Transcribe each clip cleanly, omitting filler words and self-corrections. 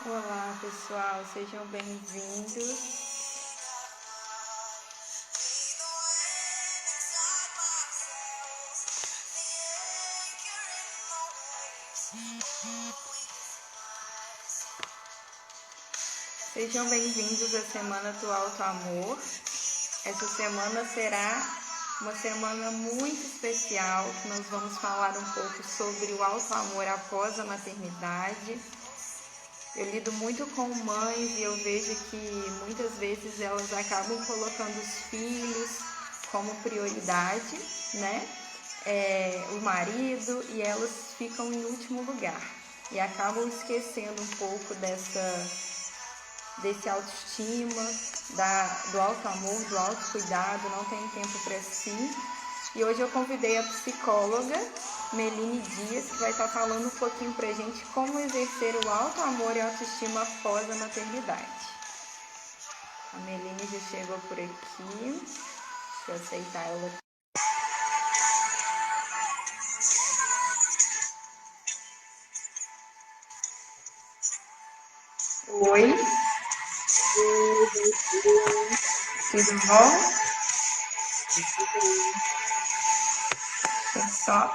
Olá, pessoal, sejam bem-vindos. Sejam bem-vindos à Semana do Alto Amor. Essa semana será uma semana muito especial, que nós vamos falar um pouco sobre o alto amor após a maternidade. Eu lido muito com mães e eu vejo que muitas vezes elas acabam colocando os filhos como prioridade, né? O marido, e elas ficam em último lugar e acabam esquecendo um pouco desse autoestima, do alto amor, do autocuidado, não tem tempo para si. E hoje eu convidei a psicóloga Meline Dias, que vai estar falando um pouquinho pra gente como exercer o alto amor e autoestima após a maternidade. A Meline já chegou por aqui. Deixa eu aceitar ela. Oi, tudo bom? Só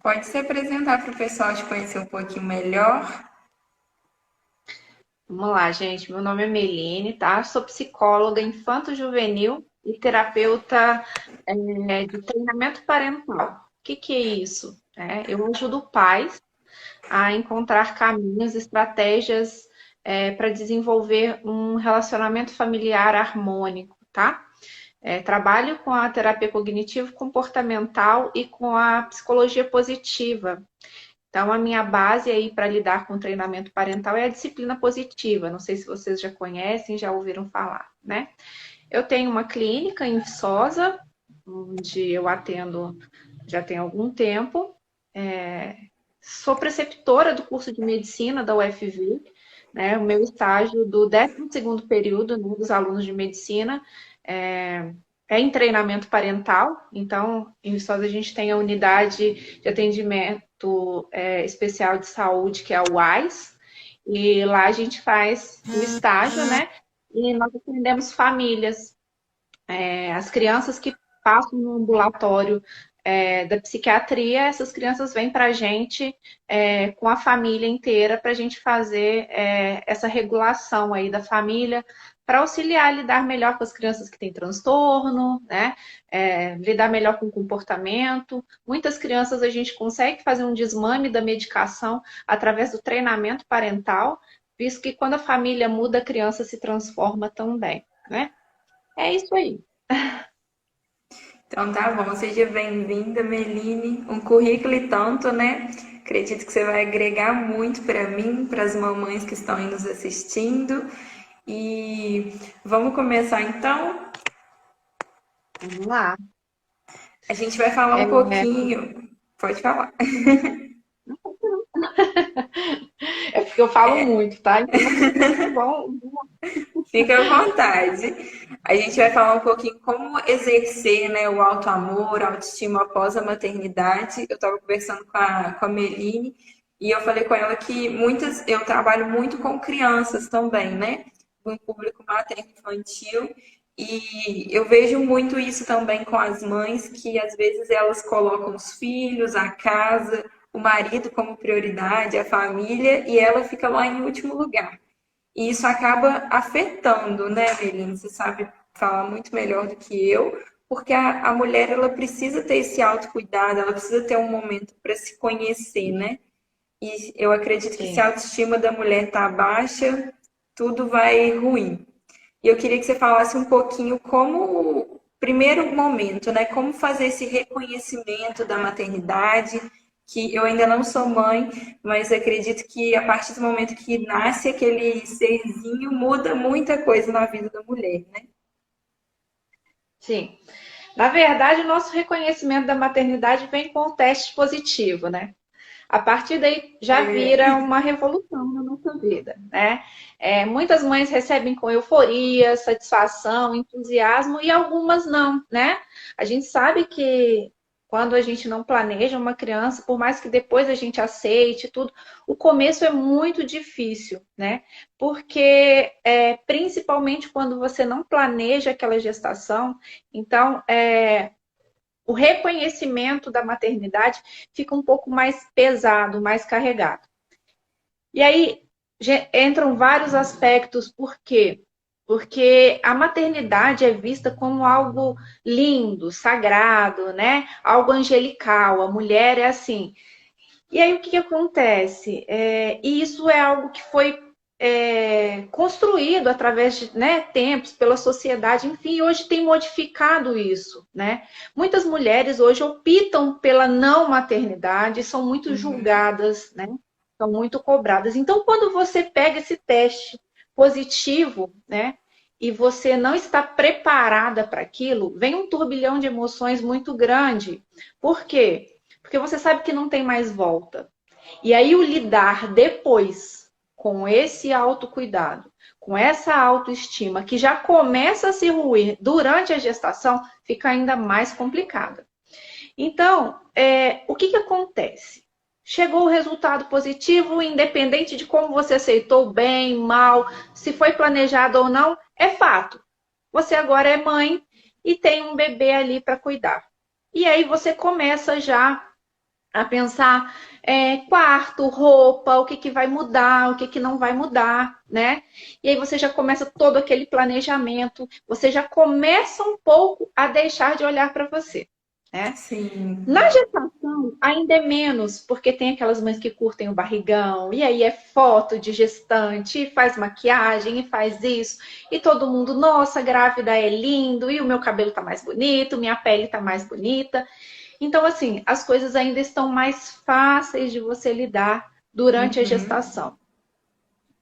pode se apresentar para o pessoal te conhecer um pouquinho melhor. Vamos lá, gente. Meu nome é Meline, tá? Sou psicóloga infanto-juvenil e terapeuta de treinamento parental. O que é isso? Eu ajudo pais a encontrar caminhos, estratégias para desenvolver um relacionamento familiar harmônico, tá? Trabalho com a terapia cognitivo-comportamental e com a psicologia positiva. Então, a minha base aí para lidar com o treinamento parental é a disciplina positiva. Não sei se vocês já conhecem, já ouviram falar, né? Eu tenho uma clínica em Viçosa, onde eu atendo já tem algum tempo. Sou preceptora do curso de medicina da UFV, né? O meu estágio do 12º período, né, dos alunos de medicina é em treinamento parental. Então, em Viçosa a gente tem a unidade de atendimento especial de saúde, que é a UAS, e lá a gente faz o estágio, né? E nós atendemos famílias, as crianças que passam no ambulatório da psiquiatria, essas crianças vêm para a gente com a família inteira para a gente fazer essa regulação aí da família para auxiliar a lidar melhor com as crianças que têm transtorno, né? Lidar melhor com o comportamento. Muitas crianças a gente consegue fazer um desmame da medicação através do treinamento parental, visto que quando a família muda, a criança se transforma também, né? É isso aí. Então tá bom, seja bem-vinda, Meline. Um currículo e tanto, né? Acredito que você vai agregar muito para mim, para as mamães que estão aí nos assistindo. E vamos começar então. Vamos lá. A gente vai falar um É, pouquinho. Pode falar. é porque eu falo muito, tá? Então, bom. Fica à vontade. A gente vai falar um pouquinho como exercer, né, o alto amor, a autoestima após a maternidade. Eu estava conversando com a Meline e eu falei com ela que eu trabalho muito com crianças também, né? Com o público materno-infantil. E eu vejo muito isso também com as mães, que às vezes elas colocam os filhos, a casa, o marido como prioridade, a família, e ela fica lá em último lugar. E isso acaba afetando, né, Melina? Você sabe falar muito melhor do que eu, porque a mulher ela precisa ter esse autocuidado, ela precisa ter um momento para se conhecer, né? E eu acredito que se a Sim. autoestima da mulher está baixa, tudo vai ruim. E eu queria que você falasse um pouquinho como, primeiro momento, né? Como fazer esse reconhecimento da maternidade, que eu ainda não sou mãe, mas acredito que a partir do momento que nasce aquele serzinho, muda muita coisa na vida da mulher, né? Sim. Na verdade, o nosso reconhecimento da maternidade vem com o teste positivo, né? A partir daí já vira É, uma revolução na nossa vida, né? Muitas mães recebem com euforia, satisfação, entusiasmo e algumas não, né? A gente sabe que quando a gente não planeja uma criança, por mais que depois a gente aceite tudo, o começo é muito difícil, né? Porque, principalmente quando você não planeja aquela gestação, então, o reconhecimento da maternidade fica um pouco mais pesado, mais carregado. E aí entram vários aspectos, por quê? Porque a maternidade é vista como algo lindo, sagrado, né? Algo angelical. A mulher é assim. E aí o que acontece? E isso é algo que foi construído através de, né, tempos, pela sociedade, enfim, hoje tem modificado isso, né? Muitas mulheres hoje optam pela não maternidade, são muito Uhum. julgadas, né? São muito cobradas. Então, quando você pega esse teste positivo, né? E você não está preparada para aquilo, vem um turbilhão de emoções muito grande. Por quê? Porque você sabe que não tem mais volta. E aí o lidar depois com esse autocuidado, com essa autoestima que já começa a se ruir durante a gestação, fica ainda mais complicada. Então, o que acontece? Chegou o resultado positivo, independente de como você aceitou, bem, mal, se foi planejado ou não, é fato. Você agora é mãe e tem um bebê ali para cuidar. E aí você começa já a pensar quarto, roupa, o que, que vai mudar, o que, que não vai mudar, né? E aí você já começa todo aquele planejamento, você já começa um pouco a deixar de olhar para você, né? Sim. Na gestação, ainda é menos, porque tem aquelas mães que curtem o barrigão, e aí é foto de gestante, e faz maquiagem, e faz isso, e todo mundo, nossa, grávida é lindo, e o meu cabelo tá mais bonito, minha pele tá mais bonita. Então, assim, as coisas ainda estão mais fáceis de você lidar durante a Uhum. gestação.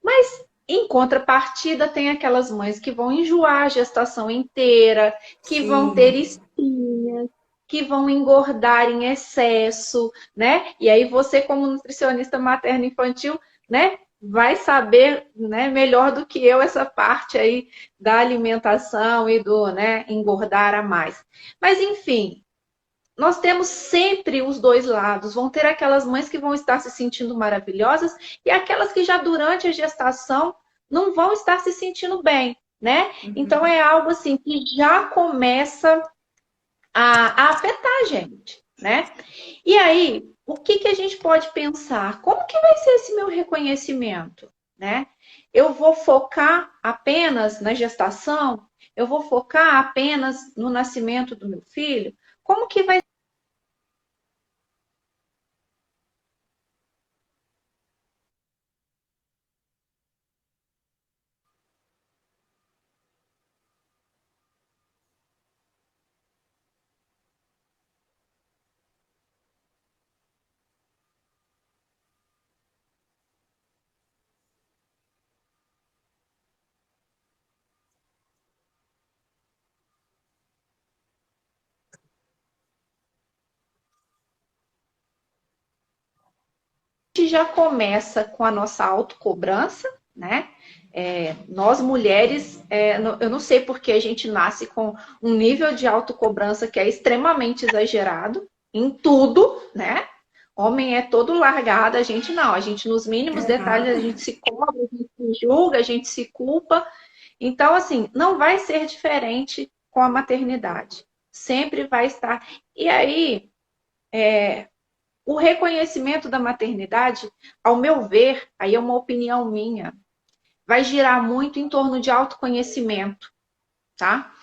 Mas, em contrapartida, tem aquelas mães que vão enjoar a gestação inteira, que vão ter Sim. espinhas, que vão engordar em excesso, né? E aí você, como nutricionista materno-infantil, né, vai saber, né, melhor do que eu essa parte aí da alimentação e do, né, engordar a mais. Mas, enfim, nós temos sempre os dois lados. Vão ter aquelas mães que vão estar se sentindo maravilhosas e aquelas que já durante a gestação não vão estar se sentindo bem, né? Então Uhum. é algo assim que já começa a afetar a gente, né? E aí, o que que a gente pode pensar? Como que vai ser esse meu reconhecimento, né? Eu vou focar apenas na gestação? Eu vou focar apenas no nascimento do meu filho? Como que vai já começa com a nossa autocobrança, né? Nós mulheres, eu não sei porque a gente nasce com um nível de autocobrança que é extremamente exagerado em tudo, né? Homem é todo largado, a gente não. A gente, nos mínimos detalhes, Aham. a gente se cobra, a gente se julga, a gente se culpa. Então, assim, não vai ser diferente com a maternidade. Sempre vai estar. E aí, o reconhecimento da maternidade, ao meu ver, aí é uma opinião minha, vai girar muito em torno de autoconhecimento, tá?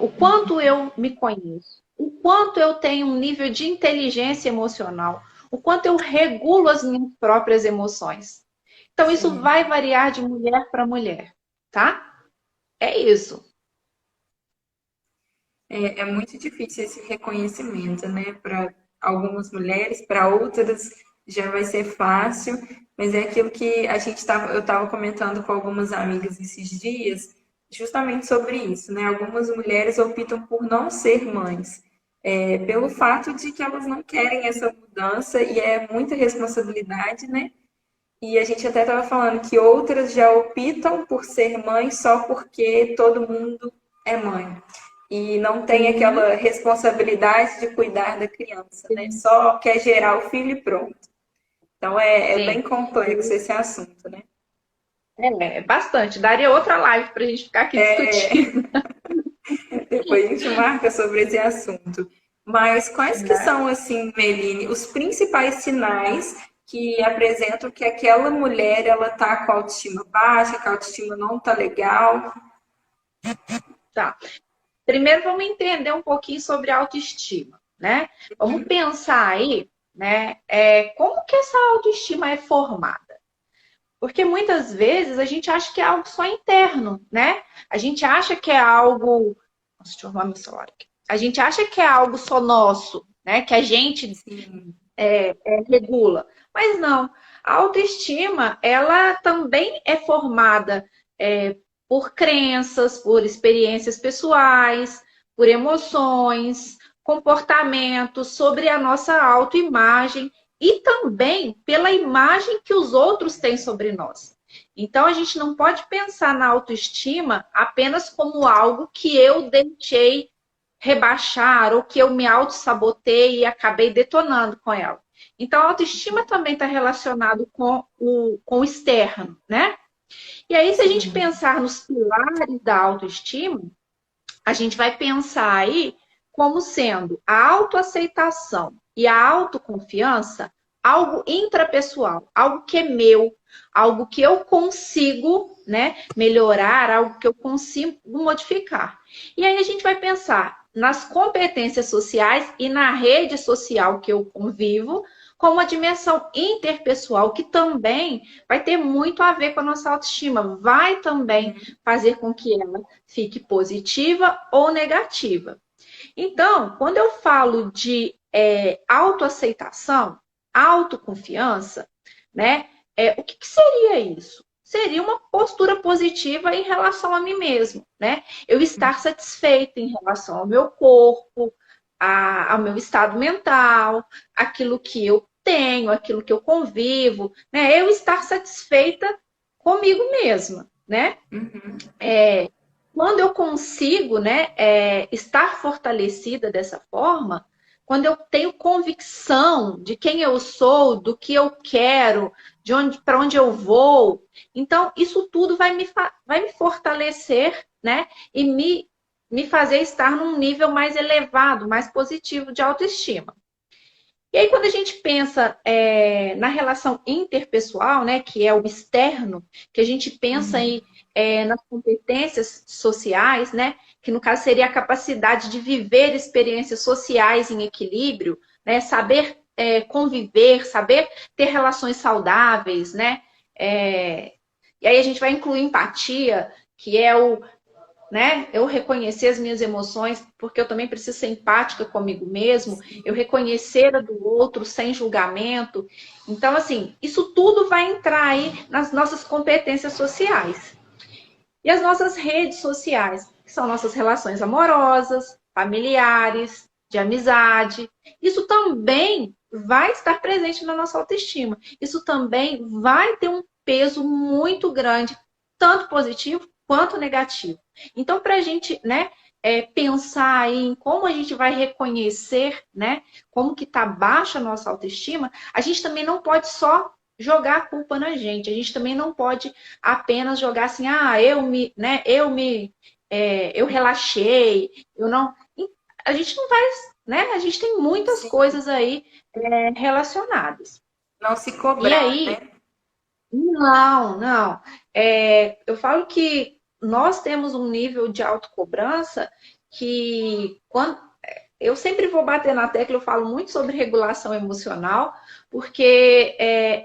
O quanto eu me conheço, o quanto eu tenho um nível de inteligência emocional, o quanto eu regulo as minhas próprias emoções. Então, isso Sim. vai variar de mulher para mulher, tá? É isso. É muito difícil esse reconhecimento, né? Para algumas mulheres, para outras já vai ser fácil, mas é aquilo que eu estava comentando com algumas amigas esses dias, justamente sobre isso, né? Algumas mulheres optam por não ser mães, pelo fato de que elas não querem essa mudança e é muita responsabilidade, né? E a gente até estava falando que outras já optam por ser mãe só porque todo mundo é mãe. e não tem Sim, aquela responsabilidade de cuidar da criança, né? Só quer gerar o filho e pronto. Então é bem sim. complexo esse assunto, né? É, bastante. Daria outra live para a gente ficar aqui discutindo. Depois a gente marca sobre esse assunto. Mas quais que Né? são, assim, Meline, os principais sinais que apresentam que aquela mulher ela tá com a autoestima baixa, que a autoestima não tá legal? Tá. Primeiro, vamos entender um pouquinho sobre autoestima, né? Vamos pensar aí, né? Como que essa autoestima é formada? Porque muitas vezes a gente acha que é algo só interno, né? A gente acha que é algo. Nossa, deixa eu arrumar meu celular aqui. A gente acha que é algo só nosso, né? Que a gente Sim. regula. Mas não. A autoestima, ela também é formada por crenças, por experiências pessoais, por emoções, comportamentos, sobre a nossa autoimagem e também pela imagem que os outros têm sobre nós. Então, a gente não pode pensar na autoestima apenas como algo que eu deixei rebaixar ou que eu me auto-sabotei e acabei detonando com ela. Então, a autoestima também está relacionado com o externo, né? E aí, se a gente Sim. pensar nos pilares da autoestima, a gente vai pensar aí como sendo a autoaceitação e a autoconfiança algo intrapessoal, algo que é meu, algo que eu consigo, né, melhorar, algo que eu consigo modificar. E aí a gente vai pensar nas competências sociais e na rede social que eu convivo, com uma dimensão interpessoal que também vai ter muito a ver com a nossa autoestima, vai também fazer com que ela fique positiva ou negativa. Então, quando eu falo de autoaceitação, autoconfiança, né? O que seria isso? Seria uma postura positiva em relação a mim mesmo, né? Eu estar satisfeita em relação ao meu corpo, ao meu estado mental, aquilo que eu tenho, aquilo que eu convivo, né? Eu estar satisfeita comigo mesma, né? Uhum. Quando eu consigo, né, estar fortalecida dessa forma, quando eu tenho convicção de quem eu sou, do que eu quero, de onde para onde eu vou, então isso tudo vai me fortalecer, né, e me fazer estar num nível mais elevado, mais positivo de autoestima. E aí, quando a gente pensa na relação interpessoal, né, que é o externo, que a gente pensa aí nas competências sociais, né, que no caso seria a capacidade de viver experiências sociais em equilíbrio, né, saber conviver, saber ter relações saudáveis, né, e aí a gente vai incluir empatia, que é né? Eu reconhecer as minhas emoções, porque eu também preciso ser empática comigo mesmo, eu reconhecer a do outro sem julgamento. Então, assim, isso tudo vai entrar aí nas nossas competências sociais. E as nossas redes sociais, que são nossas relações amorosas, familiares, de amizade. Isso também vai estar presente na nossa autoestima. Isso também vai ter um peso muito grande, tanto positivo quanto negativo. Então, para a gente, né, pensar em como a gente vai reconhecer, né, como que está baixa a nossa autoestima, a gente também não pode só jogar a culpa na gente. A gente também não pode apenas jogar assim, né, eu relaxei, eu não. A gente não vai, né? A gente tem muitas Sim. coisas aí relacionadas. Não se E cobrar, aí, né? não, não. Eu falo que nós temos um nível de autocobrança que quando eu sempre vou bater na tecla, eu falo muito sobre regulação emocional, porque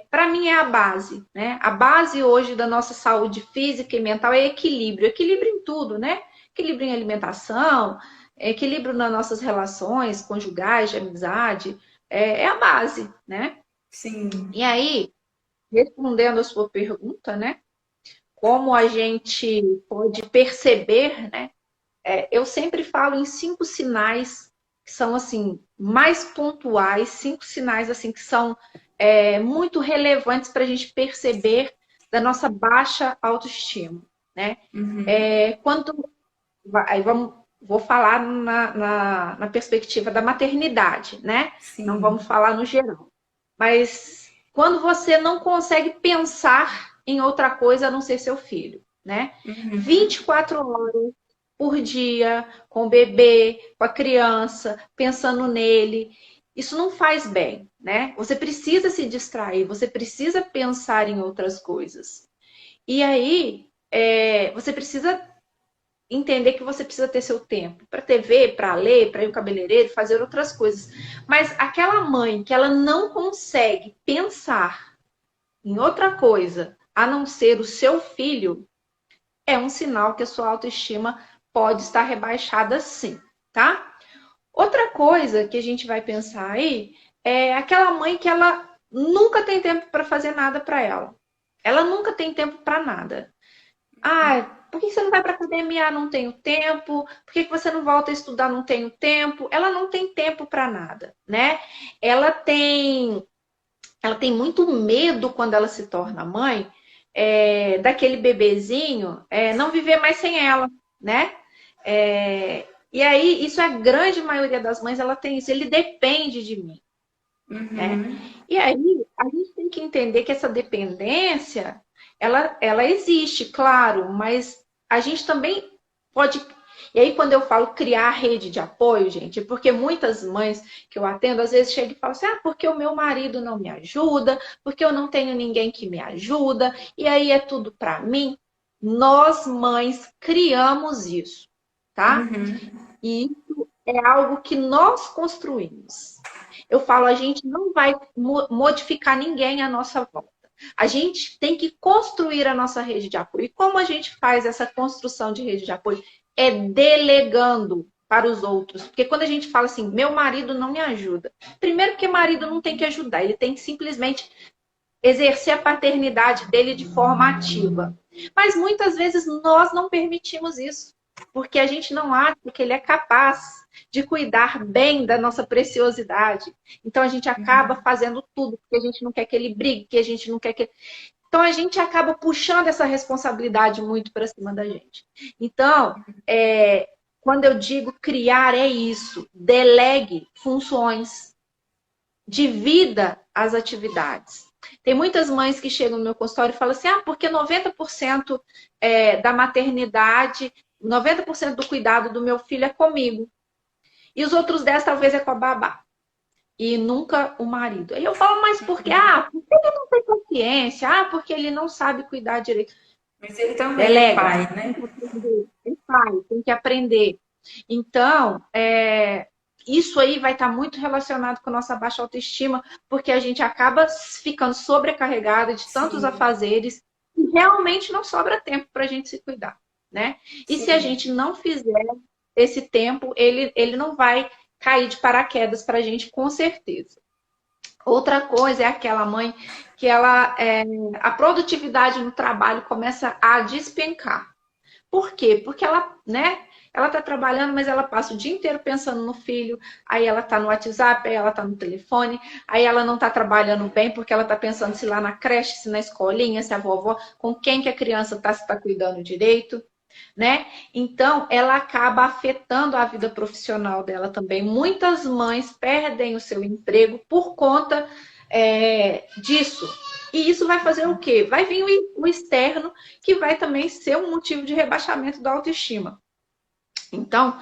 para mim é a base, né? A base hoje da nossa saúde física e mental é equilíbrio, equilíbrio em tudo, né? Equilíbrio em alimentação, equilíbrio nas nossas relações conjugais, de amizade, é a base, né? Sim. E aí, respondendo a sua pergunta, né? Como a gente pode perceber, né? Eu sempre falo em 5 sinais que são assim mais pontuais, 5 sinais assim que são muito relevantes para a gente perceber da nossa baixa autoestima, né? Uhum. Quando aí vamos vou falar na perspectiva da maternidade, né? Não Sim. vamos falar no geral. Mas quando você não consegue pensar em outra coisa a não ser seu filho, né? Uhum. 24 horas por dia com o bebê, com a criança, pensando nele, isso não faz bem, né? Você precisa se distrair, você precisa pensar em outras coisas. E aí, você precisa entender que você precisa ter seu tempo para TV, para ler, para ir ao cabeleireiro, fazer outras coisas. Mas aquela mãe que ela não consegue pensar em outra coisa a não ser o seu filho, é um sinal que a sua autoestima pode estar rebaixada sim, tá? Outra coisa que a gente vai pensar aí é aquela mãe que ela nunca tem tempo para fazer nada para ela. Ela nunca tem tempo para nada. Ah, por que você não vai para academia? Ah, não tenho tempo. Por que você não volta a estudar? Não tenho tempo. Ela não tem tempo para nada, né? Ela tem, ela tem muito medo quando ela se torna mãe, daquele bebezinho não viver mais sem ela, né? E aí, isso é a grande maioria das mães, ela tem isso. Ele depende de mim, né? Uhum. E aí, a gente tem que entender que essa dependência, ela existe, claro, mas a gente também pode. E aí, quando eu falo criar rede de apoio, gente, é porque muitas mães que eu atendo, às vezes chegam e falam assim: ah, porque o meu marido não me ajuda, porque eu não tenho ninguém que me ajuda, e aí é tudo para mim. Nós, mães, criamos isso, tá? Uhum. E isso é algo que nós construímos. Eu falo, a gente não vai modificar ninguém à nossa volta. A gente tem que construir a nossa rede de apoio. E como a gente faz essa construção de rede de apoio? É delegando para os outros. Porque quando a gente fala assim, meu marido não me ajuda. Primeiro que marido não tem que ajudar, ele tem que simplesmente exercer a paternidade dele de forma ativa. Mas muitas vezes nós não permitimos isso, porque a gente não acha que ele é capaz de cuidar bem da nossa preciosidade. Então a gente acaba fazendo tudo, porque a gente não quer que ele brigue, que a gente não quer que. Então a gente acaba puxando essa responsabilidade muito para cima da gente. Então, quando eu digo criar, é isso. Delegue funções, divida as atividades. Tem muitas mães que chegam no meu consultório e falam assim: ah, porque 90% da maternidade, 90% do cuidado do meu filho é comigo. E os outros 10 talvez é com a babá. E nunca o marido. Aí eu falo, mas por quê? Ah, porque ele não tem paciência. Ah, porque ele não sabe cuidar direito. Mas ele também é Delega. pai, né? Tem pai, tem que aprender. Então, isso aí vai estar muito relacionado com a nossa baixa autoestima, porque a gente acaba ficando sobrecarregada de tantos Sim, afazeres e realmente não sobra tempo para a gente se cuidar, né? E se a sim. gente não fizer esse tempo, ele não vai cair de paraquedas para a gente, com certeza. Outra coisa é aquela mãe que a produtividade no trabalho começa a despencar. Por quê? Porque ela, né? Ela tá trabalhando, mas ela passa o dia inteiro pensando no filho, aí ela tá no WhatsApp, aí ela tá no telefone, aí ela não tá trabalhando bem porque ela tá pensando se lá na creche, se na escolinha, se a vovó, com quem que a criança tá, se tá cuidando direito, né? Então, ela acaba afetando a vida profissional dela também. Muitas mães perdem o seu emprego por conta disso. E isso vai fazer o quê? Vai vir o externo, que vai também ser um motivo de rebaixamento da autoestima. Então,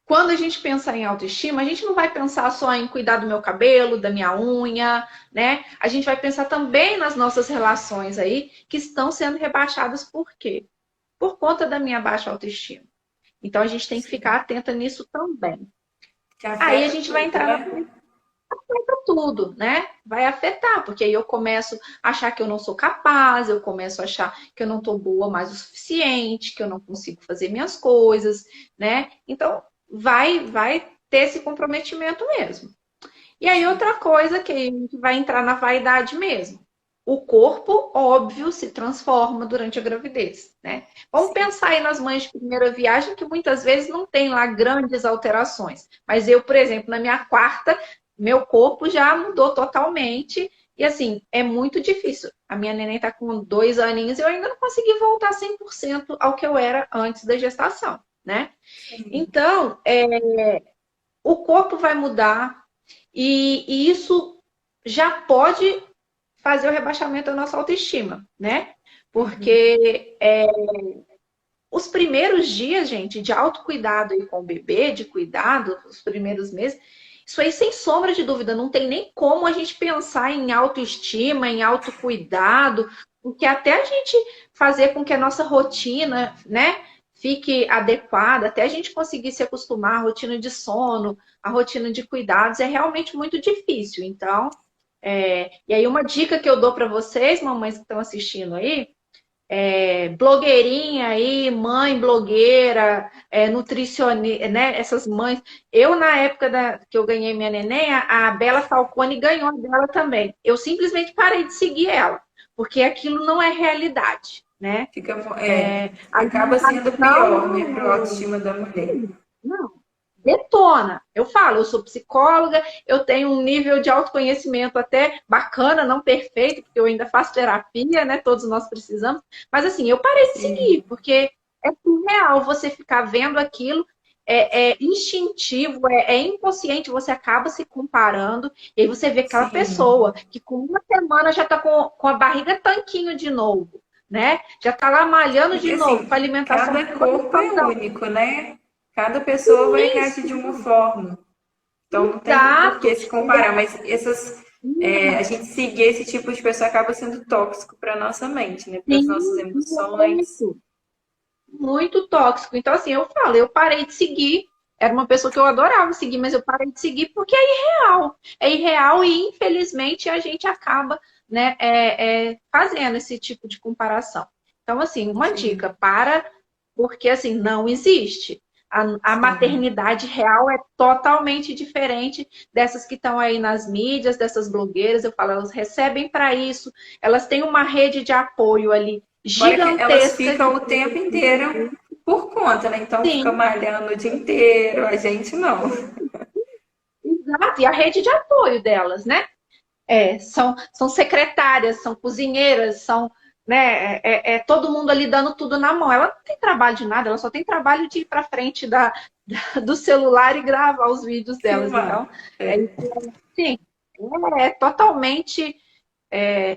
quando a gente pensa em autoestima, a gente não vai pensar só em cuidar do meu cabelo, da minha unha, né? A gente vai pensar também nas nossas relações aí, que estão sendo rebaixadas por quê? Por conta da minha baixa autoestima. Então, a gente tem que ficar atenta nisso também. Que Aí a afeta gente vai tudo, entrar né? para tudo, né? Vai afetar, porque aí eu começo a achar que eu não sou capaz, eu começo a achar que eu não estou boa mais o suficiente, que eu não consigo fazer minhas coisas, né? Então, vai ter esse comprometimento mesmo. E aí, outra coisa que a gente vai entrar na vaidade mesmo. O corpo, óbvio, se transforma durante a gravidez, né? Vamos Sim. pensar aí nas mães de primeira viagem, que muitas vezes não tem lá grandes alterações. Mas eu, por exemplo, na minha quarta, meu corpo já mudou totalmente. E assim, é muito difícil. A minha neném tá com 2 aninhos e eu ainda não consegui voltar 100% ao que eu era antes da gestação. né? Sim. Então, o corpo vai mudar e isso já pode fazer o rebaixamento da nossa autoestima, né? Uhum. Porque os primeiros dias, gente, de autocuidado aí com o bebê, de cuidado, os primeiros meses, isso aí, sem sombra de dúvida, não tem nem como a gente pensar em autoestima, em autocuidado, porque até a gente fazer com que a nossa rotina, né, fique adequada, até a gente conseguir se acostumar à rotina de sono, à rotina de cuidados, é realmente muito difícil. Então, e aí uma dica que eu dou para vocês, mamães que estão assistindo aí, blogueirinha aí, mãe blogueira, nutricionista, né? Essas mães. Eu, na época que eu ganhei minha neném, a Bela Falcone ganhou a dela também. Eu simplesmente parei de seguir ela, porque aquilo não é realidade, né? Fica, A acaba sendo pior, né, para a alimentação, autoestima da mulher. não, detona. Eu falo, eu sou psicóloga, eu tenho um nível de autoconhecimento até bacana, não perfeito, porque eu ainda faço terapia, né? Todos nós precisamos. Mas assim, eu parei de seguir, Sim, porque é surreal você ficar vendo aquilo, é instintivo, é inconsciente, você acaba se comparando, e aí você vê aquela sim. pessoa que com uma semana já está com a barriga tanquinho de novo, né? Já está lá malhando de Porque novo, com a assim, alimentação cada toda corpo é único, né? Cada pessoa vai reagir de uma forma. Então não tem por exato. que se comparar, mas a gente seguir esse tipo de pessoa acaba sendo tóxico para nossa mente, né? Para as nossas Sim, emoções. muito, muito tóxico. Então, assim, eu falo, eu parei de seguir. Era uma pessoa que eu adorava seguir, mas eu parei de seguir porque é irreal. É irreal e, infelizmente, a gente acaba, né, fazendo esse tipo de comparação. Então, assim, uma Sim, dica, porque, assim, não existe. A sim. maternidade real é totalmente diferente dessas que estão aí nas mídias, dessas blogueiras. Eu falo, elas recebem para isso, elas têm uma rede de apoio ali Fora que elas gigantesca ficam de o tempo inteiro por conta, né? Então fica sim, malhando o dia inteiro, a gente não. exato. E a rede de apoio delas, né? São secretárias, são cozinheiras, são, né, todo mundo ali dando tudo na mão. Ela não tem trabalho de nada, ela só tem trabalho de ir para frente do celular e gravar os vídeos delas. Então, Filmar. é, É. sim, é totalmente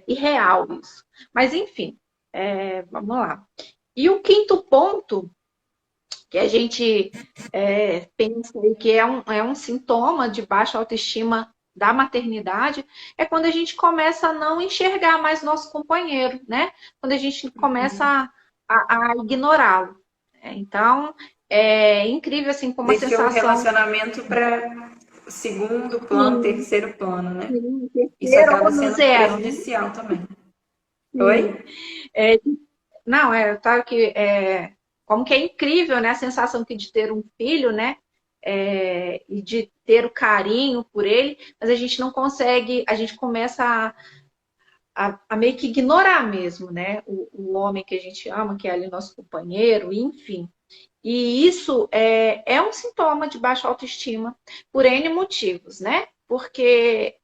irreal isso. Mas, enfim, vamos lá. E o quinto ponto que a gente pensa aí que é um sintoma de baixa autoestima da maternidade, é quando a gente começa a não enxergar mais nosso companheiro, né? Quando a gente começa a ignorá-lo. Então, é incrível assim como a Deixou o sensação relacionamento para segundo plano, sim, terceiro plano, né? sim, Isso terceiro acaba ou no sendo zero, né? prejudicial também. Sim. Oi? É, não, tá que como que é incrível, né, a sensação que de ter um filho, né, e de ter o carinho por ele, mas a gente não consegue, a gente começa a meio que ignorar mesmo, né, o homem que a gente ama, que é ali nosso companheiro, enfim. E isso é um sintoma de baixa autoestima por N motivos, né? Porque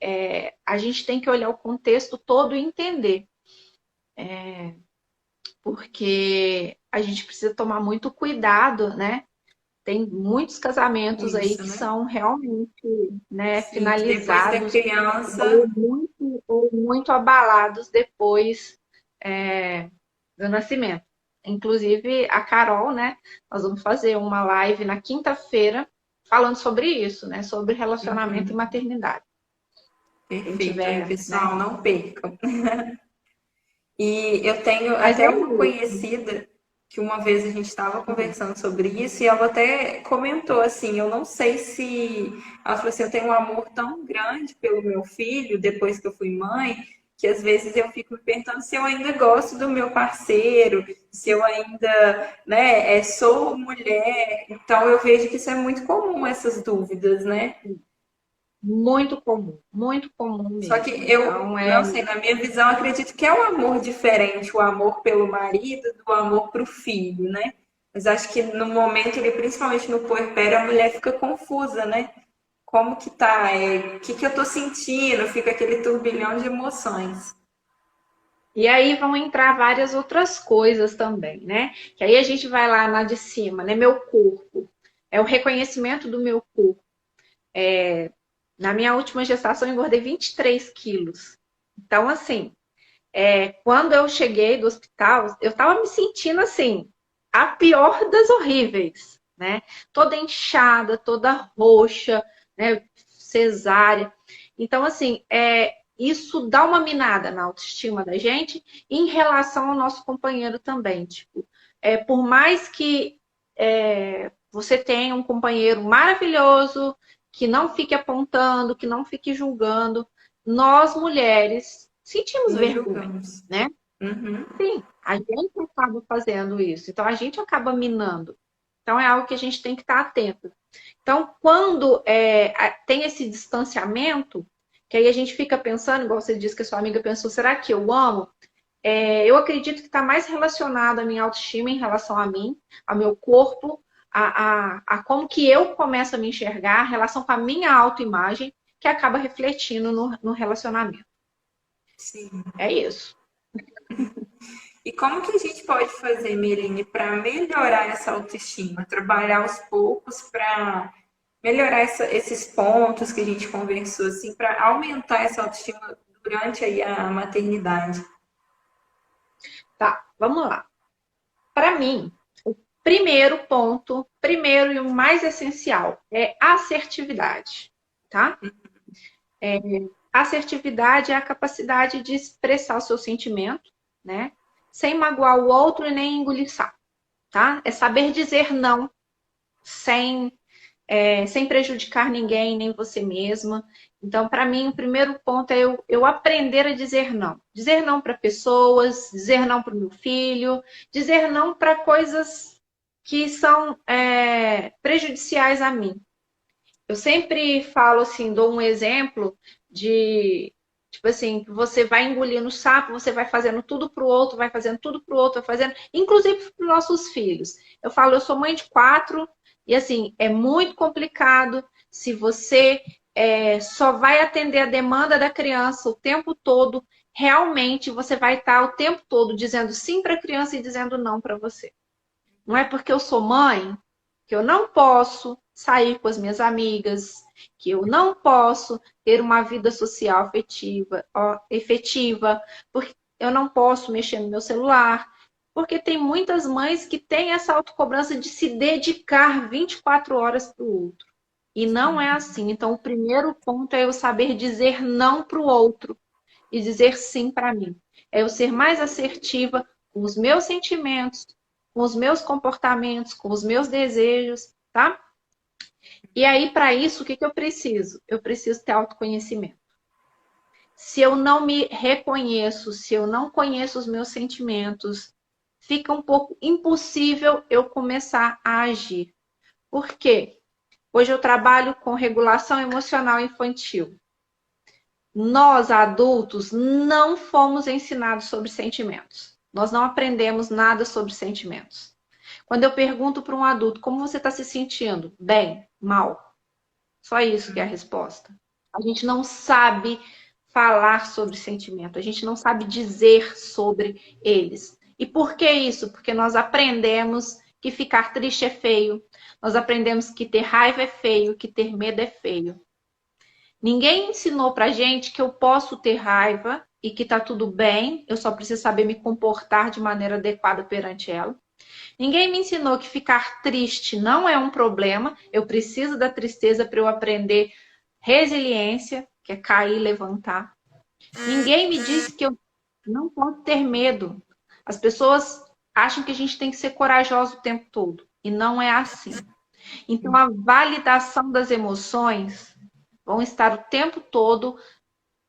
a gente tem que olhar o contexto todo e entender porque a gente precisa tomar muito cuidado, né? Tem muitos Com casamentos aí isso, que né? são realmente, né, Sim, que depois da finalizados criança. ou muito abalados depois é, do nascimento. Inclusive, a Carol, né? Nós vamos fazer uma live na quinta-feira falando sobre isso, né? Sobre relacionamento e Uhum, maternidade. Quem perfeito. Aí, tiver, né? pessoal, não percam. E eu tenho Mas até é uma isso. conhecida que uma vez a gente estava conversando sobre isso e ela até comentou assim, eu não sei se ela falou assim, eu tenho um amor tão grande pelo meu filho depois que eu fui mãe, que às vezes eu fico me perguntando se eu ainda gosto do meu parceiro, se eu ainda, né, sou mulher. Então eu vejo que isso é muito comum essas dúvidas, né? Muito comum Só que mesmo. eu Então, não sei, na minha visão, acredito que é um amor diferente, o amor pelo marido do amor para o filho, né? Mas acho que no momento ali, principalmente no puerpério, a mulher fica confusa, né? Como que tá? O que que eu tô sentindo? Fica aquele turbilhão de emoções. E aí vão entrar várias outras coisas também, né? Que aí a gente vai lá na de cima, né? Meu corpo. É o reconhecimento do meu corpo. Na minha última gestação, eu engordei 23 quilos. Então, assim, quando eu cheguei do hospital, eu tava me sentindo assim, a pior das horríveis, né? Toda inchada, toda roxa, né? Cesárea. Então, assim, isso dá uma minada na autoestima da gente em relação ao nosso companheiro também. Tipo, por mais que você tenha um companheiro maravilhoso, que não fique apontando, que não fique julgando, nós mulheres sentimos Nos vergonha, julgamos. né? Uhum. Sim, a gente acaba fazendo isso, então a gente acaba minando. Então é algo que a gente tem que estar atento. Então, quando tem esse distanciamento, que aí a gente fica pensando, igual você disse que a sua amiga pensou, será que eu amo? Eu acredito que está mais relacionado à minha autoestima em relação a mim, ao meu corpo, a como que eu começo a me enxergar, a relação com a minha autoimagem, que acaba refletindo no relacionamento. Sim. É isso. E como que a gente pode fazer, Mirine, para melhorar essa autoestima? Trabalhar aos poucos para melhorar esses pontos que a gente conversou, assim, para aumentar essa autoestima durante aí a maternidade. Tá, vamos lá. Para mim, o primeiro ponto, primeiro e o mais essencial, é assertividade, tá? Assertividade é a capacidade de expressar o seu sentimento, né? Sem magoar o outro e nem engolir sapo, tá? É saber dizer não sem, sem prejudicar ninguém, nem você mesma. Então, para mim, o primeiro ponto é eu aprender a dizer não. Dizer não para pessoas, dizer não para o meu filho, dizer não para coisas que são prejudiciais a mim. Eu sempre falo assim, dou um exemplo de, tipo assim, que você vai engolindo o sapo, você vai fazendo tudo pro outro, vai fazendo tudo pro outro, vai fazendo, inclusive para nossos filhos. Eu falo, eu sou mãe de 4 e assim, é muito complicado se você só vai atender a demanda da criança o tempo todo, realmente você vai estar o tempo todo dizendo sim para a criança e dizendo não para você. Não é porque eu sou mãe que eu não posso sair com as minhas amigas, que eu não posso ter uma vida social efetiva, porque eu não posso mexer no meu celular, porque tem muitas mães que têm essa autocobrança de se dedicar 24 horas para o outro. E não é assim. Então, o primeiro ponto é eu saber dizer não para o outro e dizer sim para mim. É eu ser mais assertiva com os meus sentimentos, com os meus comportamentos, com os meus desejos, tá? E aí, para isso, o que eu preciso? Eu preciso ter autoconhecimento. Se eu não me reconheço, se eu não conheço os meus sentimentos, fica um pouco impossível eu começar a agir. Por quê? Hoje eu trabalho com regulação emocional infantil. Nós, adultos, não fomos ensinados sobre sentimentos. Nós não aprendemos nada sobre sentimentos. Quando eu pergunto para um adulto como você está se sentindo, bem, mal, só isso que é a resposta. A gente não sabe falar sobre sentimento, a gente não sabe dizer sobre eles. E por que isso? Porque nós aprendemos que ficar triste é feio, nós aprendemos que ter raiva é feio, que ter medo é feio. Ninguém ensinou pra gente que eu posso ter raiva e que tá tudo bem, eu só preciso saber me comportar de maneira adequada perante ela. Ninguém me ensinou que ficar triste não é um problema, eu preciso da tristeza para eu aprender resiliência, que é cair e levantar. Ninguém me disse que eu não posso ter medo. As pessoas acham que a gente tem que ser corajoso o tempo todo, e não é assim. Então, a validação das emoções vão estar o tempo todo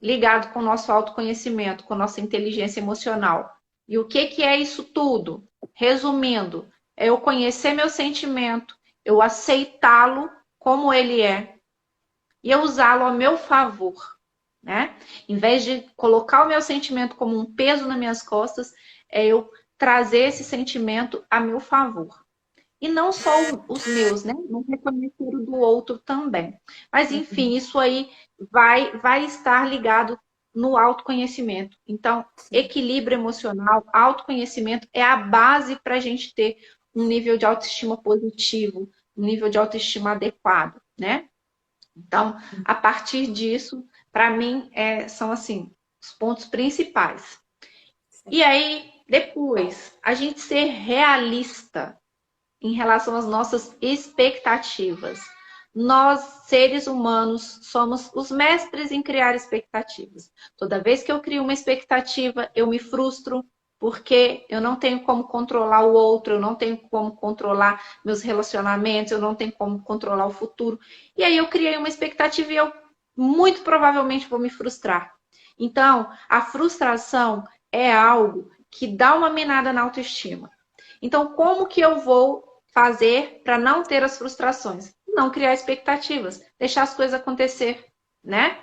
ligado com o nosso autoconhecimento, com a nossa inteligência emocional. E o que é isso tudo? Resumindo, é eu conhecer meu sentimento, eu aceitá-lo como ele é e eu usá-lo ao meu favor, né? Em vez de colocar o meu sentimento como um peso nas minhas costas, é eu trazer esse sentimento a meu favor. E não só os meus, né? Não reconhecer o do outro também. Mas, enfim, isso aí vai estar ligado no autoconhecimento. Então, equilíbrio emocional, autoconhecimento é a base para a gente ter um nível de autoestima positivo, um nível de autoestima adequado, né? Então, a partir disso, para mim, são assim, os pontos principais. E aí, depois, a gente ser realista em relação às nossas expectativas. Nós, seres humanos, somos os mestres em criar expectativas. Toda vez que eu crio uma expectativa, eu me frustro, porque eu não tenho como controlar o outro, eu não tenho como controlar meus relacionamentos, eu não tenho como controlar o futuro. E aí eu criei uma expectativa e eu muito provavelmente vou me frustrar. Então, a frustração é algo que dá uma minada na autoestima. Então, como que eu vou fazer para não ter as frustrações? Não criar expectativas, deixar as coisas acontecer, né?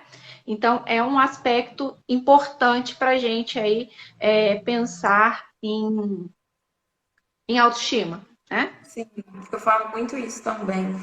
Então, é um aspecto importante para a gente aí pensar em autoestima, né? Sim, eu falo muito isso também.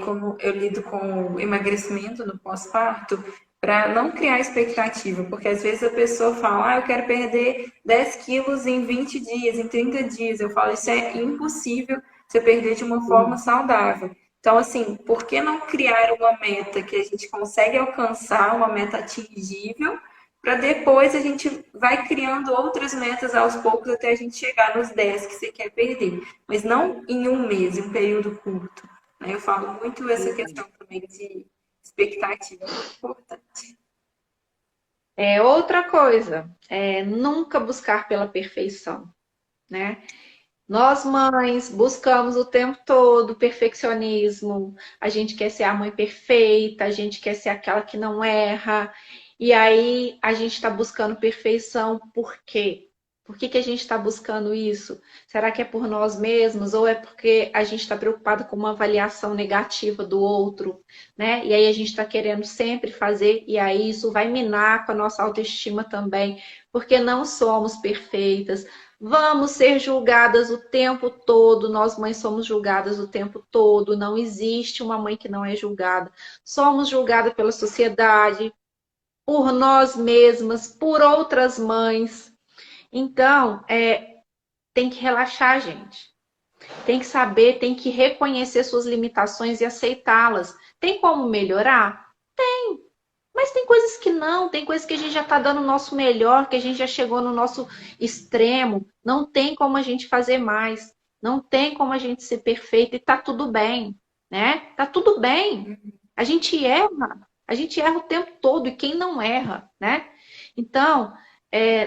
Como eu lido com o emagrecimento no pós-parto, para não criar expectativa, porque às vezes a pessoa fala, eu quero perder 10 quilos em 20 dias, em 30 dias. Eu falo, isso é impossível você perder de uma forma saudável. Então, assim, por que não criar uma meta que a gente consegue alcançar, uma meta atingível, para depois a gente vai criando outras metas aos poucos até a gente chegar nos 10 que você quer perder, mas não em um mês, em um período curto, né? Eu falo muito essa questão também de expectativa, é muito importante. Outra coisa, nunca buscar pela perfeição, né? Nós, mães, buscamos o tempo todo perfeccionismo. A gente quer ser a mãe perfeita, a gente quer ser aquela que não erra. E aí a gente está buscando perfeição. Por quê? Por que que a gente está buscando isso? Será que é por nós mesmos ou é porque a gente está preocupado com uma avaliação negativa do outro, né? E aí a gente está querendo sempre fazer e aí isso vai minar com a nossa autoestima também, porque não somos perfeitas. Vamos ser julgadas o tempo todo, nós mães somos julgadas o tempo todo, não existe uma mãe que não é julgada. Somos julgadas pela sociedade, por nós mesmas, por outras mães. Então, tem que relaxar, gente. Tem que saber, tem que reconhecer suas limitações e aceitá-las. Tem como melhorar? Mas tem coisas que não, tem coisas que a gente já está dando o nosso melhor, que a gente já chegou no nosso extremo. Não tem como a gente fazer mais. Não tem como a gente ser perfeito e tá tudo bem, né? Tá tudo bem. A gente erra o tempo todo e quem não erra, né? Então,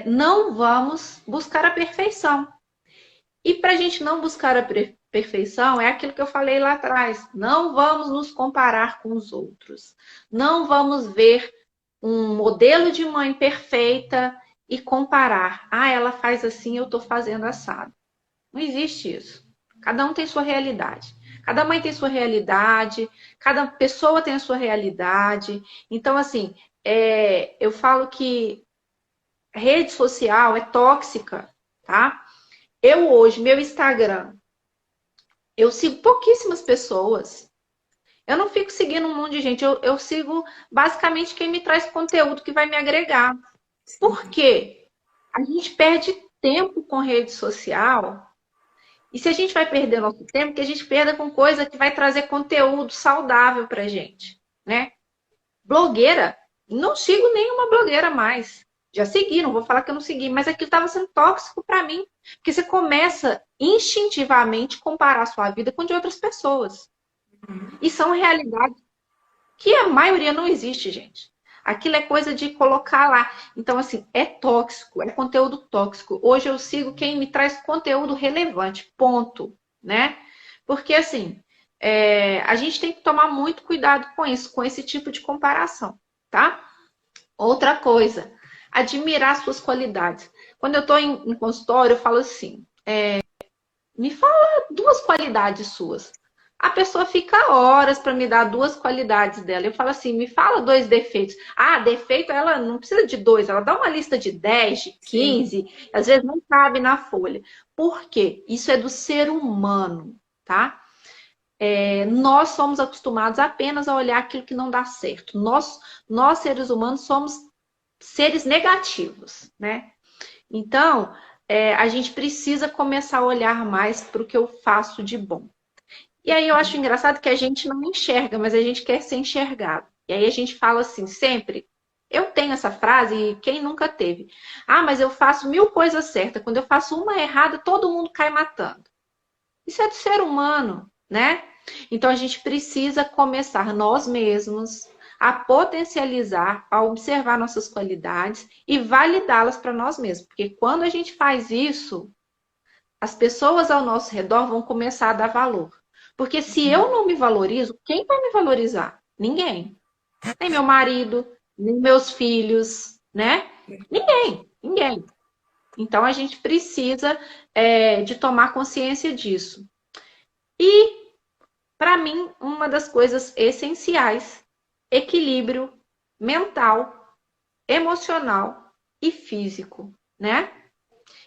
não vamos buscar a perfeição. E para a gente não buscar a perfeição, é aquilo que eu falei lá atrás. Não vamos nos comparar com os outros. Não vamos ver um modelo de mãe perfeita e comparar. Ah, ela faz assim, eu estou fazendo assado. Não existe isso. Cada um tem sua realidade. Cada mãe tem sua realidade, cada pessoa tem a sua realidade. Então, assim, eu falo que rede social é tóxica, tá? Eu hoje, meu Instagram, eu sigo pouquíssimas pessoas. Eu não fico seguindo um monte de gente. Eu sigo basicamente quem me traz conteúdo que vai me agregar. Por quê? A gente perde tempo com rede social. E se a gente vai perder nosso tempo, que a gente perda com coisa que vai trazer conteúdo saudável pra gente, né? Blogueira. Não sigo nenhuma blogueira mais. Já segui, não vou falar que eu não segui, mas aquilo estava sendo tóxico para mim. Porque você começa instintivamente a comparar a sua vida com de outras pessoas. E são realidades que a maioria não existe, gente. Aquilo é coisa de colocar lá. Então, assim, é tóxico, é conteúdo tóxico. Hoje eu sigo quem me traz conteúdo relevante, ponto, né? Porque, assim, a gente tem que tomar muito cuidado com isso, com esse tipo de comparação, tá? Outra coisa, admirar suas qualidades. Quando eu estou em consultório, eu falo assim, me fala duas qualidades suas. A pessoa fica horas para me dar duas qualidades dela. Eu falo assim, me fala dois defeitos. Ah, defeito, ela não precisa de dois, ela dá uma lista de 10, de Sim. 15, às vezes não cabe na folha. Por quê? Isso é do ser humano, tá? Nós somos acostumados apenas a olhar aquilo que não dá certo. Nós seres humanos, somos seres negativos, né? Então, a gente precisa começar a olhar mais para o que eu faço de bom. E aí eu acho engraçado que a gente não enxerga, mas a gente quer ser enxergado. E aí a gente fala assim, sempre. Eu tenho essa frase, e quem nunca teve? Ah, mas eu faço 1000 coisas certas. Quando eu faço uma errada, todo mundo cai matando. Isso é do ser humano, né? Então a gente precisa começar nós mesmos a potencializar, a observar nossas qualidades e validá-las para nós mesmos. Porque quando a gente faz isso, as pessoas ao nosso redor vão começar a dar valor. Porque se eu não me valorizo, quem vai me valorizar? Ninguém. Nem meu marido, nem meus filhos, né? Ninguém, ninguém. Então a gente precisa de tomar consciência disso. E, para mim, uma das coisas essenciais, equilíbrio mental, emocional e físico, né?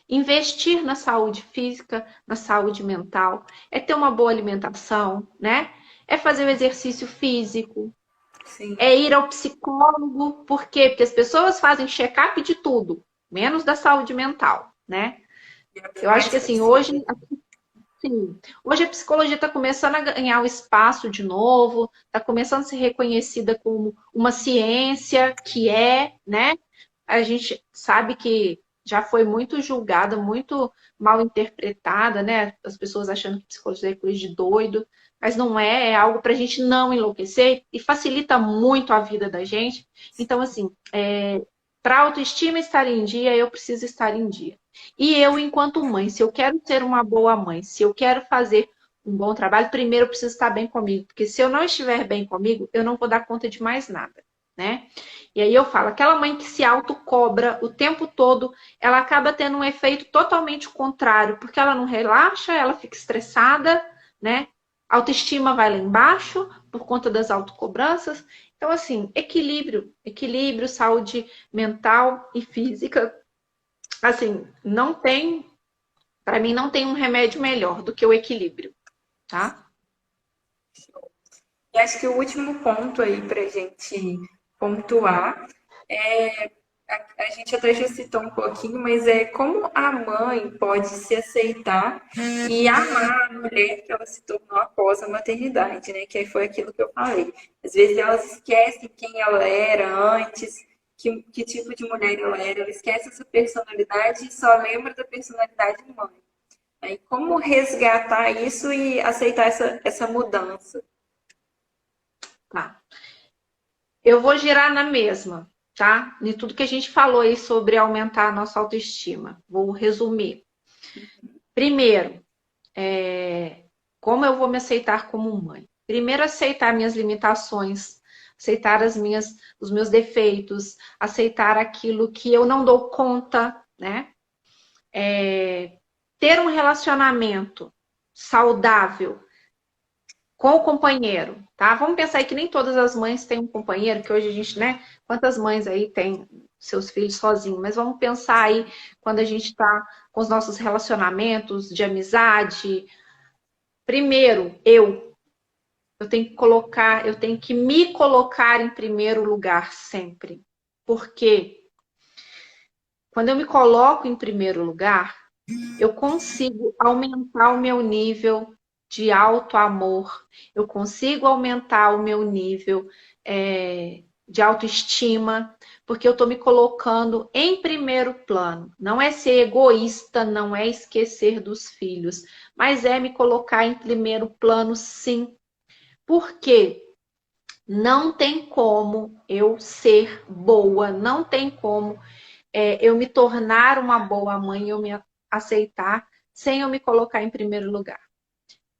Investir na saúde física, na saúde mental, é ter uma boa alimentação, né? É fazer o exercício físico, Sim, é ir ao psicólogo. Por quê? Porque as pessoas fazem check-up de tudo, menos da saúde mental, né? é o que Eu acho que mais assim, precisa. hoje, sim, hoje a psicologia está começando a ganhar o espaço de novo, está começando a ser reconhecida como uma ciência que né? A gente sabe que já foi muito julgada, muito mal interpretada, né? As pessoas achando que psicologia é coisa de doido, mas não é, é algo para a gente não enlouquecer e facilita muito a vida da gente. Então, assim, para a autoestima estar em dia, eu preciso estar em dia. E eu, enquanto mãe, se eu quero ser uma boa mãe, se eu quero fazer um bom trabalho, primeiro eu preciso estar bem comigo, porque se eu não estiver bem comigo, eu não vou dar conta de mais nada, né? E aí eu falo, aquela mãe que se autocobra o tempo todo, ela acaba tendo um efeito totalmente contrário, porque ela não relaxa, ela fica estressada, né? A autoestima vai lá embaixo por conta das autocobranças. Então, assim, equilíbrio, saúde mental e física, assim, não tem, para mim, não tem um remédio melhor do que o equilíbrio, tá? E acho que o último ponto aí para a gente pontuar é a gente até já citou um pouquinho, mas é como a mãe pode se aceitar e amar a mulher que ela se tornou após a maternidade, né? Que foi aquilo que eu falei. Às vezes elas esquecem quem ela era antes, que tipo de mulher ela esquece essa personalidade e só lembra da personalidade mãe. Aí, como resgatar isso e aceitar essa mudança? Tá. Eu vou girar na mesma, tá? De tudo que a gente falou aí sobre aumentar a nossa autoestima. Vou resumir. Primeiro, como eu vou me aceitar como mãe? Primeiro, aceitar minhas limitações, aceitar os meus defeitos, aceitar aquilo que eu não dou conta, né? Ter um relacionamento saudável com o companheiro, tá? Vamos pensar aí que nem todas as mães têm um companheiro, que hoje a gente, né? Quantas mães aí têm seus filhos sozinhos? Mas vamos pensar aí quando a gente está com os nossos relacionamentos de amizade. Primeiro, eu tenho que colocar, eu tenho que me colocar em primeiro lugar sempre. Porque quando eu me coloco em primeiro lugar, eu consigo aumentar o meu nível de auto-amor, eu consigo aumentar o meu nível de autoestima, porque eu estou me colocando em primeiro plano. Não é ser egoísta, não é esquecer dos filhos, mas é me colocar em primeiro plano, sim. Porque não tem como eu ser boa, não tem como eu me tornar uma boa mãe, eu me aceitar sem eu me colocar em primeiro lugar.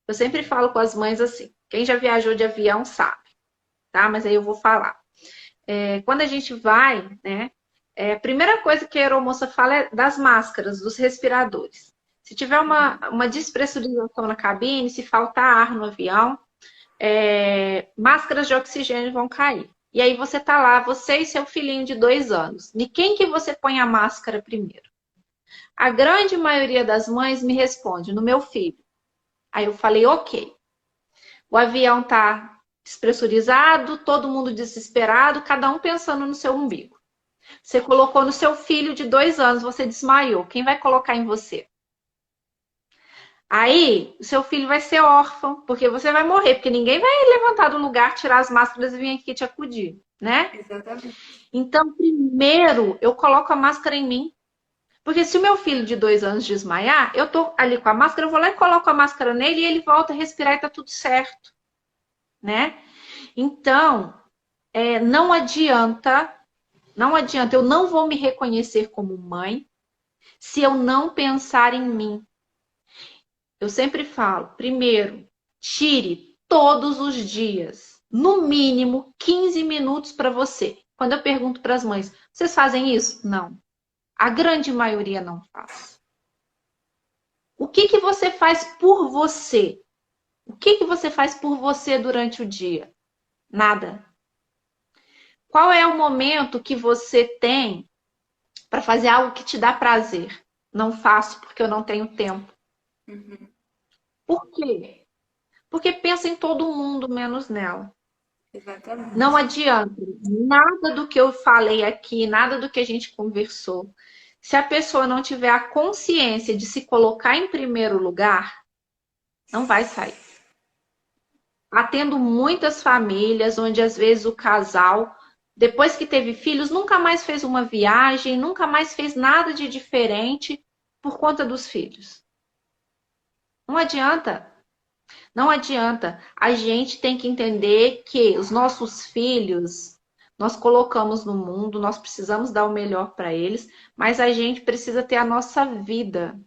Eu sempre falo com as mães assim, quem já viajou de avião sabe, tá? Mas aí eu vou falar. Quando a gente vai, né? A primeira coisa que a aeromoça fala é das máscaras, dos respiradores. Se tiver uma despressurização na cabine, se faltar ar no avião, máscaras de oxigênio vão cair. E aí você tá lá, você e seu filhinho de 2 anos. De quem que você põe a máscara primeiro? A grande maioria das mães me responde, no meu filho. Aí eu falei, ok. O avião tá despressurizado, todo mundo desesperado, cada um pensando no seu umbigo. Você colocou no seu filho de 2 anos, você desmaiou. Quem vai colocar em você? Aí, o seu filho vai ser órfão, porque você vai morrer, porque ninguém vai levantar do lugar, tirar as máscaras e vir aqui te acudir, né? Exatamente. Então, primeiro, eu coloco a máscara em mim. Porque se o meu filho de 2 anos desmaiar, eu tô ali com a máscara, eu vou lá e coloco a máscara nele e ele volta a respirar e tá tudo certo, né? Então, não adianta, não adianta, eu não vou me reconhecer como mãe se eu não pensar em mim. Eu sempre falo, primeiro, tire todos os dias, no mínimo 15 minutos para você. Quando eu pergunto para as mães, vocês fazem isso? Não. A grande maioria não faz. O que que você faz por você? O que que você faz por você durante o dia? Nada. Qual é o momento que você tem para fazer algo que te dá prazer? Não faço porque eu não tenho tempo. Uhum. Por quê? Porque pensa em todo mundo menos nela. Não Exatamente. adianta. Nada do que eu falei aqui, nada do que a gente conversou. Se a pessoa não tiver a consciência de se colocar em primeiro lugar, não vai sair. Atendo muitas famílias onde às vezes o casal, depois que teve filhos, nunca mais fez uma viagem, nunca mais fez nada de diferente por conta dos filhos. Não adianta. Não adianta. A gente tem que entender que os nossos filhos nós colocamos no mundo, nós precisamos dar o melhor para eles, mas a gente precisa ter a nossa vida.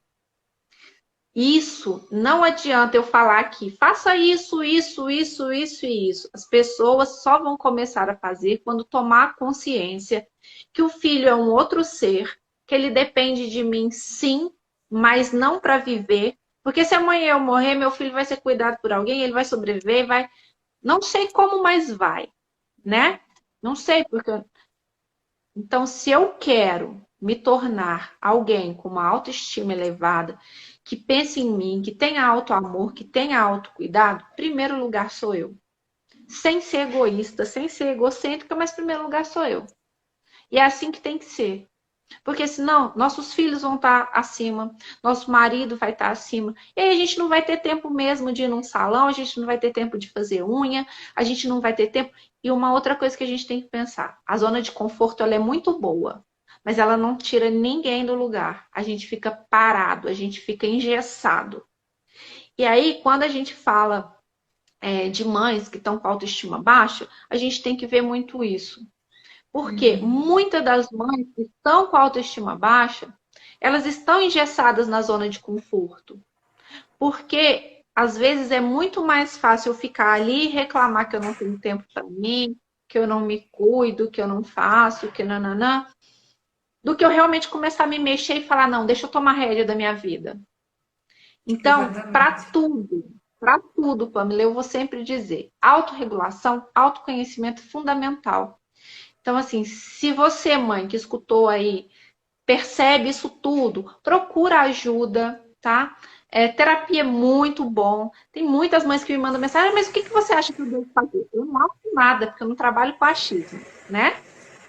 Isso não adianta eu falar aqui, faça isso, isso, isso, isso e isso. As pessoas só vão começar a fazer quando tomar consciência que o filho é um outro ser, que ele depende de mim, sim, mas não para viver. Porque se amanhã eu morrer, meu filho vai ser cuidado por alguém, ele vai sobreviver, vai. Não sei como, mas vai, né? Não sei, porque. Então, se eu quero me tornar alguém com uma autoestima elevada, que pense em mim, que tenha autoamor, que tenha autocuidado, primeiro lugar sou eu. Sem ser egoísta, sem ser egocêntrica, mas primeiro lugar sou eu. E é assim que tem que ser. Porque senão nossos filhos vão estar acima, nosso marido vai estar acima. E aí a gente não vai ter tempo mesmo de ir num salão, a gente não vai ter tempo de fazer unha, a gente não vai ter tempo. E uma outra coisa que a gente tem que pensar, a zona de conforto ela é muito boa, mas ela não tira ninguém do lugar. A gente fica parado, a gente fica engessado. E aí, quando a gente fala de mães que estão com autoestima baixa, a gente tem que ver muito isso. Porque Uhum. muitas das mães que estão com a autoestima baixa, elas estão engessadas na zona de conforto. Porque às vezes é muito mais fácil eu ficar ali e reclamar que eu não tenho tempo para mim, que eu não me cuido, que eu não faço, que nananã, do que eu realmente começar a me mexer e falar, não, deixa eu tomar rédea da minha vida. Então, Exatamente. para tudo, Pamela, eu vou sempre dizer, autorregulação, autoconhecimento fundamental. Então, assim, se você, mãe, que escutou aí, percebe isso tudo, procura ajuda, tá? Terapia é muito bom. Tem muitas mães que me mandam mensagem, mas o que você acha que eu devo fazer? Eu não acho nada, porque eu não trabalho com achismo, né?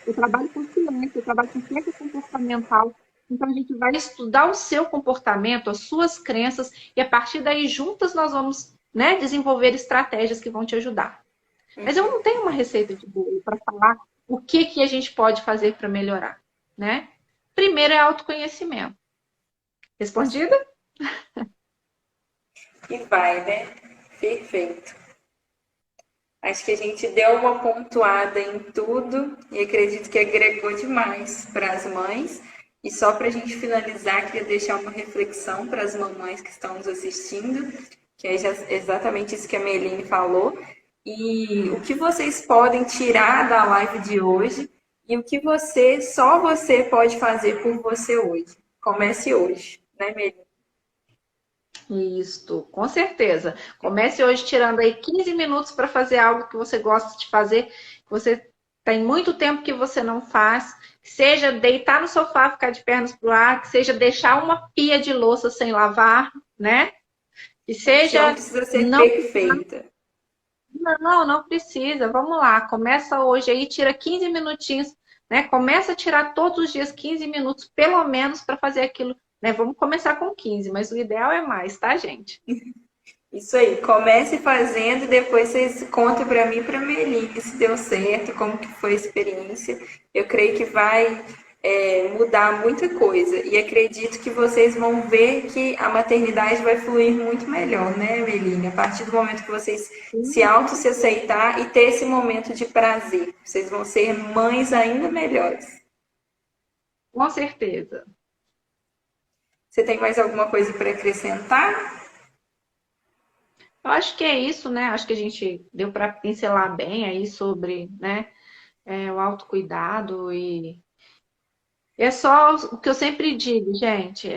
Eu trabalho com ciência, eu trabalho com ciência comportamental. Então, a gente vai estudar o seu comportamento, as suas crenças, e a partir daí, juntas, nós vamos, né, desenvolver estratégias que vão te ajudar. Mas eu não tenho uma receita de bolo para falar o que, que a gente pode fazer para melhorar, né? Primeiro é autoconhecimento. Respondida? E vai, né? Perfeito. Acho que a gente deu uma pontuada em tudo e acredito que agregou demais para as mães. E só para a gente finalizar, queria deixar uma reflexão para as mamães que estão nos assistindo, que é exatamente isso que a Meline falou. E o que vocês podem tirar da live de hoje e o que só você pode fazer por você hoje. Comece hoje, né, Meline? Isso, com certeza. Comece hoje tirando aí 15 minutos para fazer algo que você gosta de fazer, que você tem muito tempo que você não faz, que seja deitar no sofá, ficar de pernas pro ar, que seja deixar uma pia de louça sem lavar, né? Que Não seja precisa ser não. perfeita. Não, não precisa. Vamos lá. Começa hoje aí, tira 15 minutinhos, né? Começa a tirar todos os dias 15 minutos, pelo menos, para fazer aquilo, né? Vamos começar com 15, mas o ideal é mais, tá, gente? Isso aí, comece fazendo e depois vocês contam para mim e para a Meline se deu certo, como que foi a experiência. Eu creio que vai mudar muita coisa e acredito que vocês vão ver que a maternidade vai fluir muito melhor, né, Meline? A partir do momento que vocês se se aceitar e ter esse momento de prazer, vocês vão ser mães ainda melhores. Com certeza. Você tem mais alguma coisa para acrescentar? Eu acho que é isso, né? Acho que a gente deu para pincelar bem aí sobre, né, o autocuidado e é só o que eu sempre digo, gente,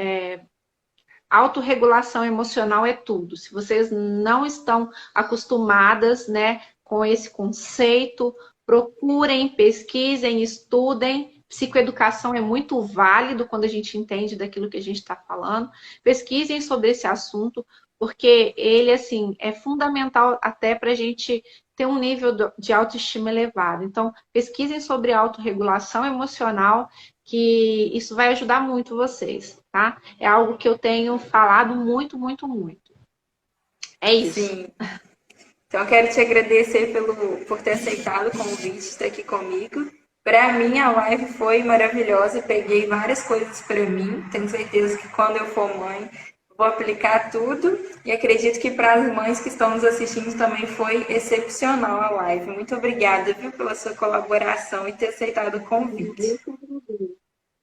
autorregulação emocional é tudo. Se vocês não estão acostumadas, né, com esse conceito, procurem, pesquisem, estudem. Psicoeducação é muito válido quando a gente entende daquilo que a gente está falando. Pesquisem sobre esse assunto, porque ele, assim, é fundamental até para a gente ter um nível de autoestima elevado. Então, pesquisem sobre autorregulação emocional, que isso vai ajudar muito vocês, tá? É algo que eu tenho falado muito, muito, muito. É isso. Sim. Então, eu quero te agradecer por ter aceitado o convite, de estar aqui comigo. Para mim, a live foi maravilhosa. Peguei várias coisas para mim. Tenho certeza que quando eu for mãe, vou aplicar tudo. E acredito que para as mães que estão nos assistindo também foi excepcional a live. Muito obrigada, viu, pela sua colaboração e ter aceitado o convite.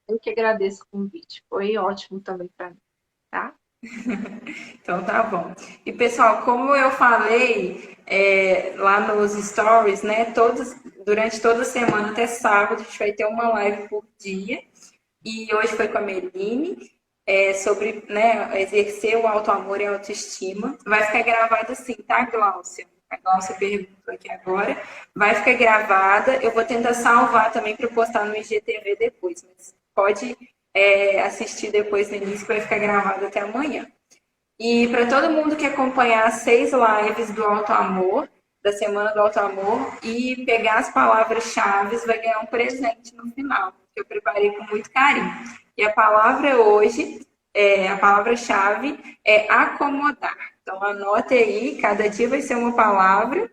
Eu que agradeço o convite. Foi ótimo também para mim, tá? Então tá bom. E pessoal, como eu falei lá nos stories, né? Durante toda a semana até sábado, a gente vai ter uma live por dia. E hoje foi com a Meline, sobre, né, exercer o auto-amor e a autoestima. Vai ficar gravado assim, tá, Gláucia? A Gláucia perguntou aqui agora. Vai ficar gravada. Eu vou tentar salvar também para postar no IGTV depois, mas pode assistir depois no início, que vai ficar gravado até amanhã. E para todo mundo que acompanhar as 6 lives do Auto Amor, da Semana do Auto Amor, e pegar as palavras-chave, vai ganhar um presente no final, que eu preparei com muito carinho. E a palavra hoje, a palavra-chave é acomodar. Então anote aí, cada dia vai ser uma palavra,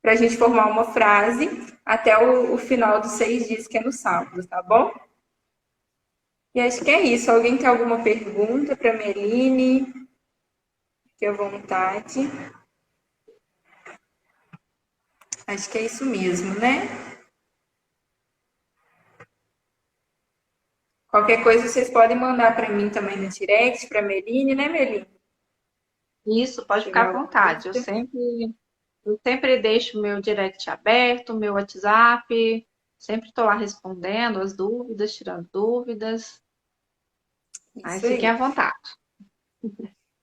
para a gente formar uma frase até o final dos 6 dias, que é no sábado, tá bom? E acho que é isso. Alguém tem alguma pergunta para a Meline? Fique à vontade. Acho que é isso mesmo, né? Qualquer coisa vocês podem mandar para mim também no direct, para a Meline, né, Meline? Isso, pode ficar à vontade. Eu sempre deixo meu direct aberto, meu WhatsApp, sempre estou lá respondendo as dúvidas, tirando dúvidas. Mas Isso fiquem aí. à vontade.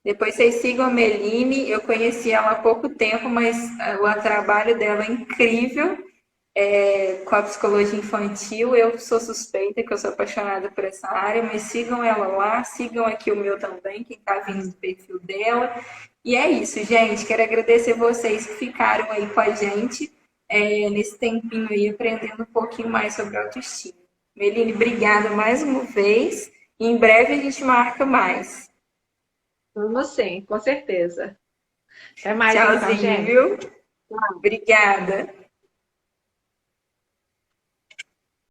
Depois vocês sigam a Meline. Eu conheci ela há pouco tempo, mas o trabalho dela é incrível com a psicologia infantil. Eu sou suspeita, que eu sou apaixonada por essa área, mas sigam ela lá, sigam aqui o meu também, quem está vindo do perfil dela. E é isso, gente. Quero agradecer vocês que ficaram aí com a gente nesse tempinho aí, aprendendo um pouquinho mais sobre autoestima. Meline, obrigada mais uma vez. E em breve a gente marca mais. Vamos sim, com certeza. Até mais então, Tchauzinho, gente. viu? Obrigada.